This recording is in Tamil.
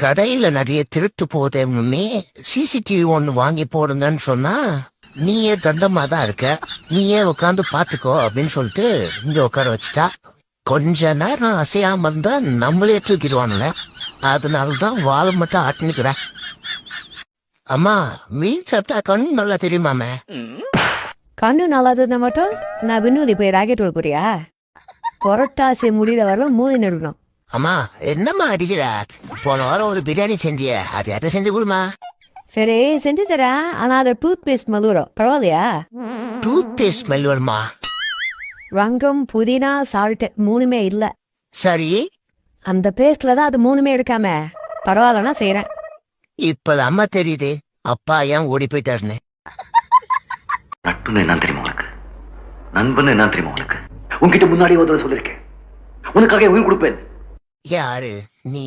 கடையில நிறைய திருட்டு போதேன்னு சிசிடிவி ஒன்னு வாங்கி போடுங்கன்னு சொன்னா நீயே தண்டமா தான் இருக்க, நீயே உட்காந்து பாத்துக்கோ அப்படின்னு சொல்லிட்டு இங்க உட்கார வச்சுட்டா. கொஞ்ச நேரம் அசையாம இருந்தா நம்மளே தூக்கிடுவானுல, அதனாலதான் வாழை மட்டும் ஆட்டினுக்கிறேன். அம்மா, மீன் சாப்பிட்டா கண்ணு நல்லா தெரியுமாமே. கண்ணு நல்லா இருந்தா மட்டும் நான் வினோதி போய் ராக்கெட் கொடுக்குறியா? புரட்டாசி முடிகிற வரலாம் மூணு நெடுக்கணும். அம்மா, என்னம்மா அடிக்கிற? போன வாரம் ஒரு பிரியாணி செஞ்சிய, அது எதை செஞ்சு கொடுமா. சரி செஞ்சு தரேன், ஆனா அதை டூத் பேஸ்ட் மலுவரும் பரவாயில்லையா? டூத் பேஸ்ட் ஸ்மெல் வருமா? ரங்கம் புதினா சால்ட் மூணுமே இல்ல. சரி, அந்த பேஸ்ட்ல தான் அது மூணுமே எடுக்காம பரவாயில்லன்னா செய்யறேன். இப்பதான் அம்மா தெரியுது அப்பா ஏன் ஓடி போயிட்டாருன்னு. நட்புன்னு என்ன தெரியுமா உனக்கு? நண்பன்னு என்ன தெரியுமா உனக்கு? உன்கிட்ட முன்னாடி ஒரு சொல்லிருக்கேன், உனக்காக உயிர் கொடுப்பேன். யாரு நீ?